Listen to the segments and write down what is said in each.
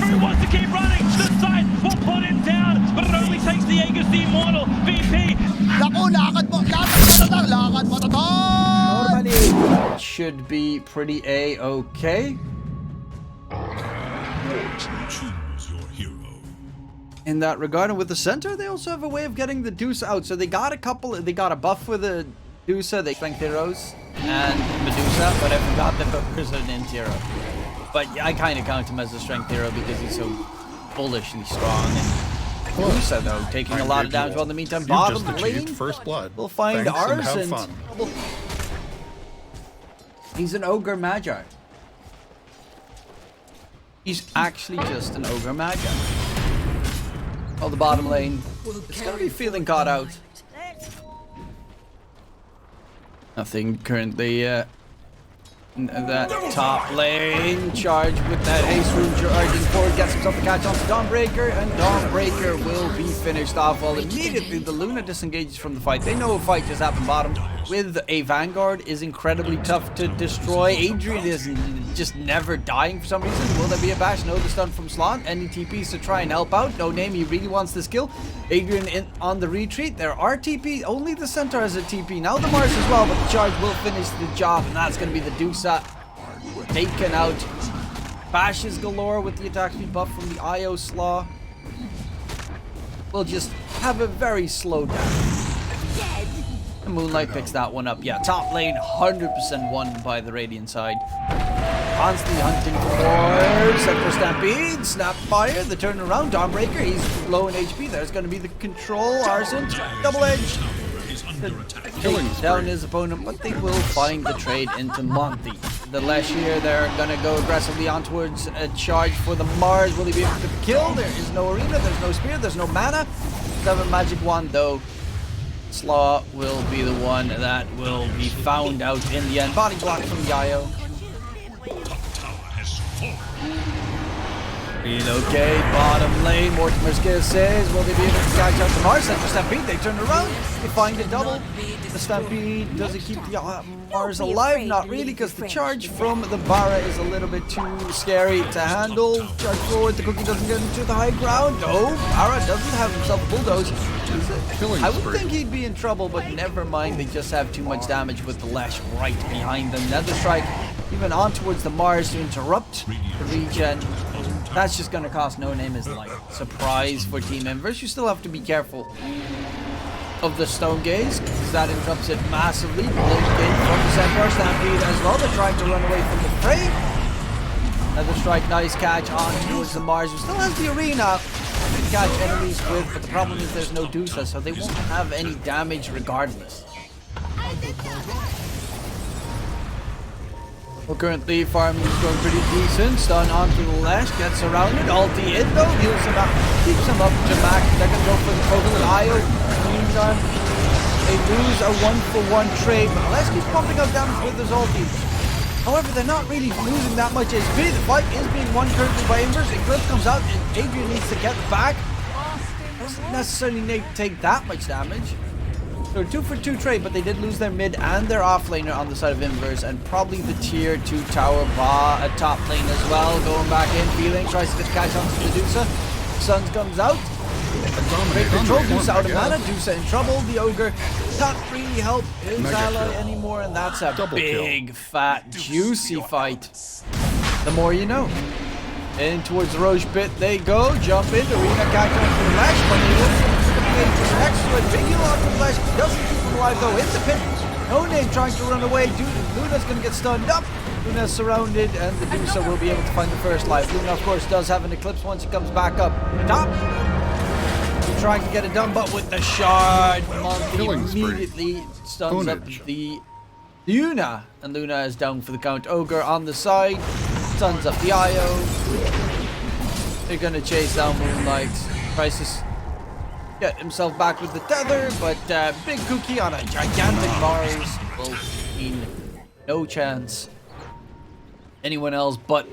He wants to keep running. The side will put him down, but it only takes the Aegis the Immortal. VP. Naku, lakad mo to tol! Normally, it should be pretty A-okay. Choose your hero. In that regard, and with the center, they also have a way of getting the Deuce out. So they got a buff for the Medusa, they strength heroes, and Medusa, but I forgot that Booker's an int hero. But I kind of count him as a strength hero because he's so bullishly strong. And Medusa, though, taking a lot of damage. While in the meantime, You bottom just lane, achieved first blood. we'll find Thanks and ours have and fun. he's an Ogre Magi. He's actually just an Ogre Magi. Oh, the bottom lane. It's gonna be feeling caught out. Nothing currently that top lane charge with that haste rune charging forward, gets himself a catch on Dawnbreaker, and Dawnbreaker will be finished off. While immediately the Luna disengages from the fight. They know a fight just happened bottom with a Vanguard is incredibly tough to destroy. Adrian is just never dying for some reason. Will there be a bash? No, the stun from Slot. Any TPs to try and help out. No name, he really wants this kill. Adrian on the retreat. There are TP. Only the center has a TP. Now the Mars as well, but the charge will finish the job, and that's going to be the Deuce taken out. Bashes galore with the attack speed buff from the IO Slaw. We'll just have a very slow down. And Moonlight picks that one up. Yeah, top lane 100% won by the Radiant side. Constantly hunting for more. Center Stampede, Snapfire, the turnaround. Dawnbreaker, he's low in HP. There's going to be the control. Arson, double edge. Take down his opponent, but they will find the trade into Monty. The Lashir, they're going to go aggressively on towards a charge for the Mars. Will he be able to kill? There is no arena, there's no spear, there's no mana. 7 magic wand though. Slaw will be the one that will be found out in the end. Body block from Yayo. Okay, bottom lane, Mortimer's kisses. Will they be able to catch out the Mars? Center Stampede, they turn around, they find a double. The Stampede, does it keep the Mars alive? Not really, because the charge from the Bara is a little bit too scary to handle. Charge forward, the Cookie doesn't get into the high ground. No, Bara doesn't have himself a bulldoze. I would think he'd be in trouble, but never mind, they just have too much damage with the Lash right behind them. Nether Strike, even on towards the Mars to interrupt the regen. That's just gonna cost No Name his life. Surprise for Team Inverse. You still have to be careful of the Stone Gaze, because that interrupts it massively. Blade Gate from the Centaur Stampede as well. They're trying to run away from the fray. Another strike, nice catch on towards the Mars, who still has the arena to catch enemies with, but the problem is there's no Dusa, so they won't have any damage regardless. Well, currently, farming is going pretty decent. Stun onto the Lash, gets surrounded. Ulti in though, heals him up, keeps him up to max. They're going to go for the total with Io. In the meantime, they lose a 1-for-1 trade, but Lash keeps pumping up damage with his ulti. However, they're not really losing that much HP. The fight is being won currently by Inverse. Eclipse comes out, and Adrian needs to get back. Doesn't necessarily need to take that much damage. So 2-for-2 trade, but they did lose their mid and their offlaner on the side of Inverse, and probably the tier 2 tower a top lane as well. Going back in, feeling, tries to get the catch onto Medusa. Suns comes out. Great control, Dusa out of mana, Dusa in trouble. The Ogre can't really help his ally anymore, and that's a big, fat, juicy fight. The more you know. In towards the Roche pit they go, jump in, arena catch on for the Lash, but he will excellent big heal on the Lash, doesn't keep him alive though, in the pit. No Name trying to run away, Luna's gonna get stunned up. Luna's surrounded, and the Dusa will be able to find the first life. Luna, of course, does have an Eclipse once he comes back up top. Trying to get it done, but with the shard, Monty immediately stuns up the Luna, and Luna is down for the count. Ogre on the side, stuns up the IO. They're gonna chase down Moonlight. Tries to get himself back with the tether, but Big Cookie on a gigantic Mars will mean no chance. Anyone else but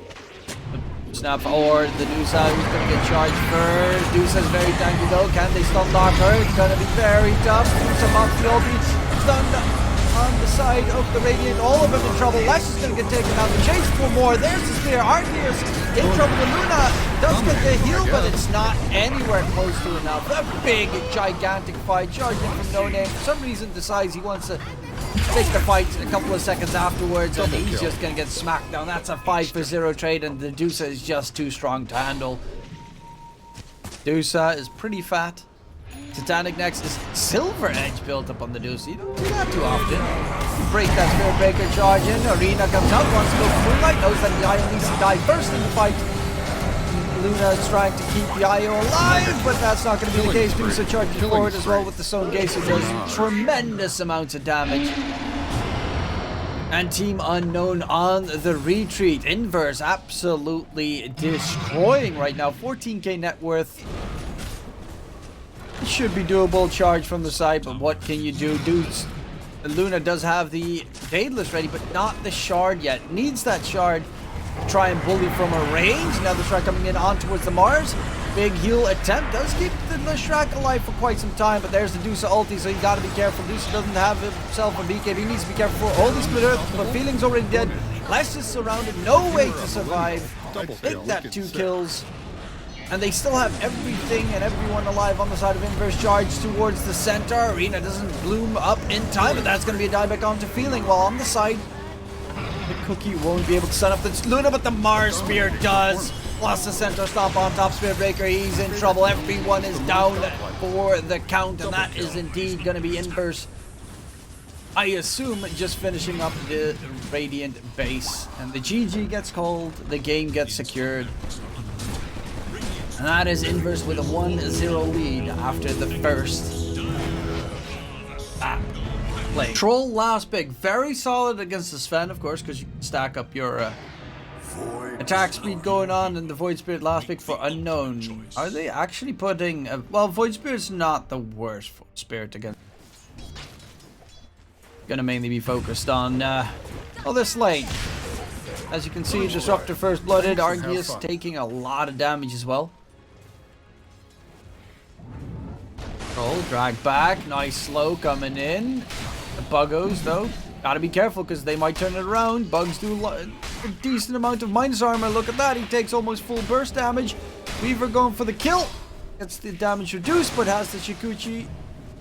the Snap or the Dusa, who's going to get charged first. Dusa's very tanky though. Can they stun lock her? It's going to be very tough. Dusa off the ulti. Stunned on the side of the Radiant. All of them in trouble. Lesh is going to get taken out. The chase for more. There's the spear. Arceus in trouble. The Luna does get the heal, but it's not anywhere close to enough. A big, gigantic fight. Charging from No Name. For some reason decides he wants to take the fight a couple of seconds afterwards, and he's just going to get smacked down. That's a 5-for-0 trade, and the Dusa is just too strong to handle. Dusa is pretty fat. Titanic next is Silver Edge built up on the Dusa. You don't do that too often. You break that Spirit Breaker charge in. Arena comes out, wants to go for Moonlight, knows that the Io needs to die first in the fight. Luna is trying to keep the Io alive, but that's not going to be the case. Dusa charges forward as well with the Stone Gaze, who does tremendous amounts of damage. And Team Unknown on the retreat. Inverse absolutely destroying right now. 14k net worth. It should be doable. Charge from the side, but what can you do? Dudes, Luna does have the Daedalus ready, but not the Shard yet. Needs that Shard to try and bully from a range. Now the Shrek coming in on towards the Mars. Big heal attempt. Does keep the Shrek alive for quite some time, but there's the Dusa ulti, so you gotta be careful. Dusa doesn't have himself a BKB. He needs to be careful for all these split earth, but Feeling's already dead. Lesh is surrounded. No way to survive. Take that 2 kills. And they still have everything and everyone alive on the side of Inverse. Charge towards the center. Arena doesn't bloom up in time, but that's going to be a dieback onto Feeling. While on the side, the Cookie won't be able to stun up the Luna, but the Mars Spear does. Plus the center stomp on top. Spirit Breaker, he's in trouble. Everyone is down for the count, and that is indeed going to be Inverse, I assume, just finishing up the Radiant base. And the GG gets called. The game gets secured. And that is Inverse with a 1-0 lead after the first play. Troll last pick. Very solid against the Sven, of course, because you can stack up your attack speed going on, and the Void Spirit last pick for Unknown. Are they actually putting... well, Void Spirit's not the worst Spirit against. Gonna mainly be focused on this lane. As you can see, Disruptor first blooded. Arceus taking a lot of damage as well. Troll, drag back. Nice slow coming in. The Buggos, though, gotta be careful because they might turn it around. Bugs do a decent amount of minus armor. Look at that. He takes almost full burst damage. Weaver going for the kill. Gets the damage reduced, but has the Shikuchi.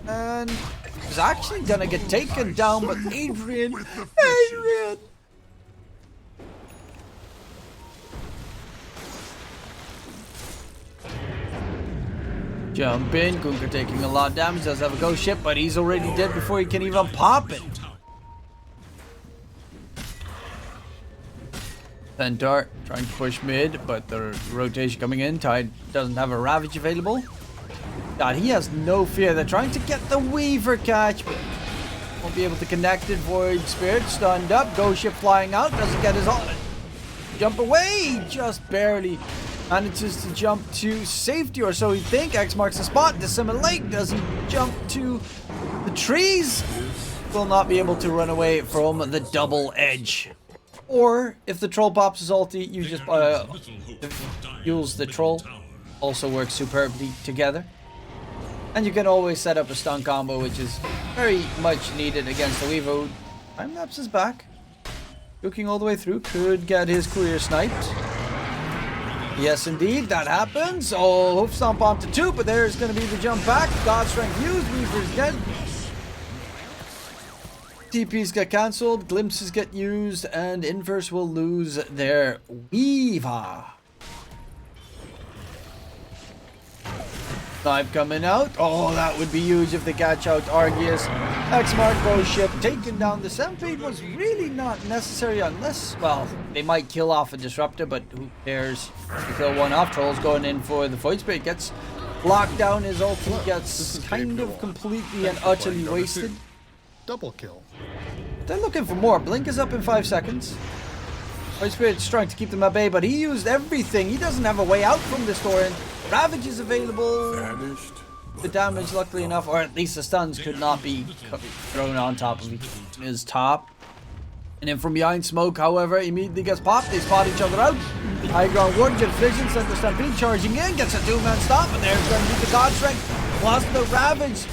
And is actually gonna get taken down, but Adrian. Jump in, Gunker taking a lot of damage, does have a ghost ship, but he's already dead before he can even pop it. Centaur trying to push mid, but the rotation coming in. Tide doesn't have a Ravage available. God, he has no fear. They're trying to get the Weaver catch, but won't be able to connect it. Void Spirit stunned up, ghost ship flying out, doesn't get his jump away, just barely. Manages to jump to safety, or so we think. X marks the spot. Dissimulate. Does he jump to the trees? Will not be able to run away from the double edge. Or if the troll pops his ulti, you just use the troll. Also works superbly together. And you can always set up a stun combo, which is very much needed against the Weaver. Time lapse is back. Looking all the way through. Could get his courier sniped. Yes, indeed, that happens. Oh, hoof stomp onto 2, but there's going to be the jump back. God Strength used. Weaver's dead. TPs get cancelled. Glimpses get used, and Inverse will lose their Weaver. Snipe coming out. Oh, that would be huge if they catch out Arceus. X-Mark ghost ship taken down. The Stampede was really not necessary unless, well, they might kill off a Disruptor, but who cares? To kill one off. Troll's going in for the Void Spirit. Gets locked down. His ulti gets kind of completely and utterly wasted. Double kill. They're looking for more. Blink is up in 5 seconds. Void Spirit's trying to keep them at bay, but he used everything. He doesn't have a way out from this torrent. Ravage is available. The damage, luckily enough, or at least the stuns, could not be thrown on top of his top. And then from behind smoke, however, immediately gets popped. They spot each other out. High ground ward, Jet Vision, Center Stampede charging in, gets a 2-man stop, and there's going to be the God Strength plus the Ravage.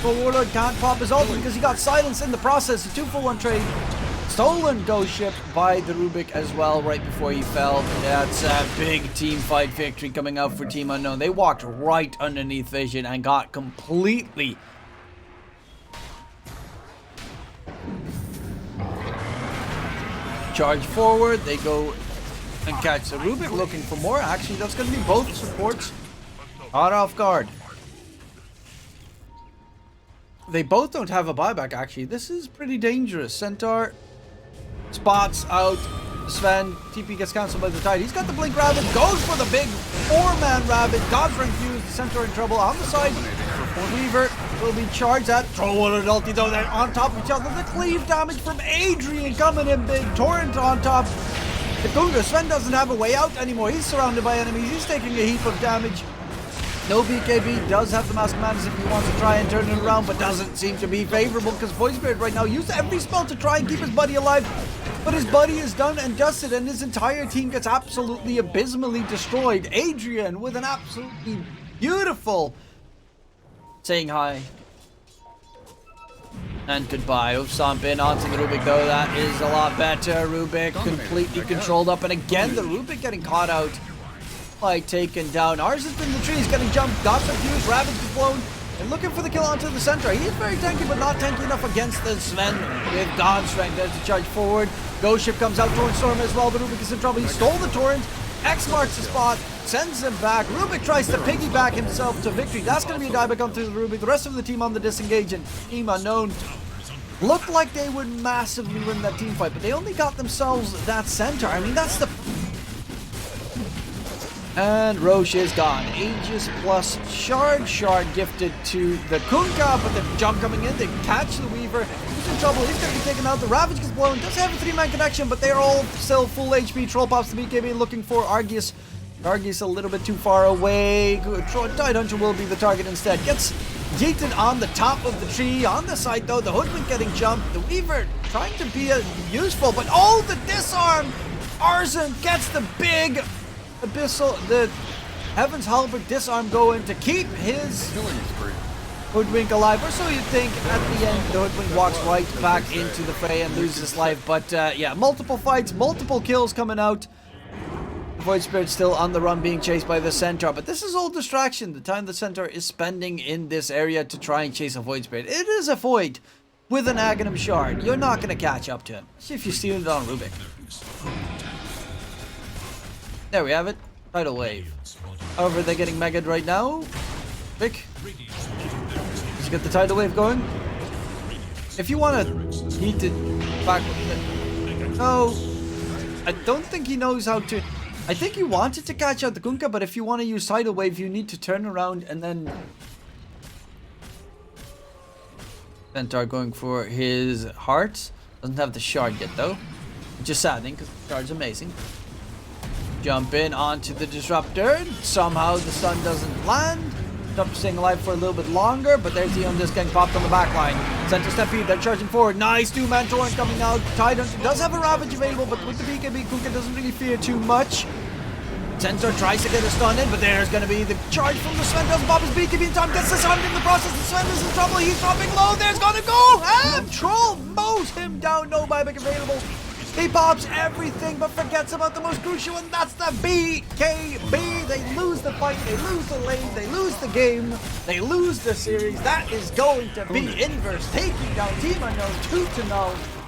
But Warlord can't pop his ult because he got silenced in the process. A 2-for-1 trade. Stolen ghost ship by the Rubik as well right before he fell. That's a big team fight victory coming out for Team Unknown. They walked right underneath Vision and got completely charge forward. They go and catch the Rubik, looking for more. Actually, that's going to be both supports caught off guard. They both don't have a buyback, actually. This is pretty dangerous. Centaur spots out Sven. TP gets cancelled by the Tide. He's got the Blink Rabbit. Goes for the big 4-man Rabbit. God's Ring fused. The Centaur in trouble. On the side, Weaver will be charged at. Throw one ulti though. They're on top of each other. The cleave damage from Adrian coming in big. Torrent on top. The Gunga. Sven doesn't have a way out anymore. He's surrounded by enemies. He's taking a heap of damage. No BKB, does have the Mask Madness if he wants to try and turn it around, but doesn't seem to be favorable because Void Spirit right now used every spell to try and keep his buddy alive. But his buddy is done and dusted, and his entire team gets absolutely abysmally destroyed. Adrian with an absolutely beautiful saying hi and goodbye. Stomp in onto the Rubik though. That is a lot better. Rubik completely controlled up, and again the Rubik getting caught out. Like taken down. Ours is in the trees, getting jumped, got confused, Ravage is blown, and looking for the kill onto the center. He is very tanky, but not tanky enough against the Sven with God's Strength. There's the charge forward. Ghost Ship comes out, Torrent Storm as well. The Rubik is in trouble. He stole the Torrent. X marks the spot, sends him back. Rubik tries to piggyback himself to victory. That's going to be a dieback onto the Rubik. The rest of the team on the disengage, and Team Unknown looked like they would massively win that team fight, but they only got themselves that center. I mean, that's the... And Roche is gone. Aegis plus Shard. Shard gifted to the Kunkka, but the jump coming in. They catch the Weaver. He's in trouble. He's going to be taken out. The Ravage gets blown. Does have a 3-man connection, but they're all still full HP. Troll pops the BKB looking for Argus. Argus a little bit too far away. Tide Hunter will be the target instead. Gets yeeted on the top of the tree. On the side though, the Hoodwink getting jumped. The Weaver trying to be useful, but oh, the disarm! Arzen gets the big Abyssal, the Heaven's Halberd disarm going to keep his Hoodwink alive, or so you'd think. At the end, the Hoodwink walks right back into the fray and loses life. But yeah, multiple fights, multiple kills coming out. The Void Spirit still on the run, being chased by the Centaur. But this is all distraction. The time the Centaur is spending in this area to try and chase a Void Spirit. It is a Void with an Aghanim Shard. You're not going to catch up to him. See if you steal it on Rubik. There we have it. Tidal Wave. However, they're getting megaed right now. Vic. Let's get the Tidal Wave going. If you want to heat it back... No. I don't think he knows how to... I think he wanted to catch out the Kunkka, but if you want to use Tidal Wave, you need to turn around and then... Centaur going for his heart. Doesn't have the shard yet, though. Which is saddening, because the shard's amazing. Jump in onto the Disruptor. Somehow the stun doesn't land. Disruptor staying alive for a little bit longer, but there's the Disc getting popped on the back line. Center Stampede, they're charging forward. Nice 2-man Torrent coming out. Tide Hunter does have a Ravage available, but with the BKB, Kunkka doesn't really fear too much. Centaur tries to get a stun in, but there's going to be the charge from the Sven. Doesn't pop his BKB in time, gets disarmed in the process. The Sven is in trouble. He's dropping low. There's going to go. And Troll mows him down. No buyback available. He pops everything but forgets about the most crucial one. That's the BKB. They lose the fight. They lose the lane. They lose the game. They lose the series. That is going to be inverse. Taking down Team Unknown 2-0.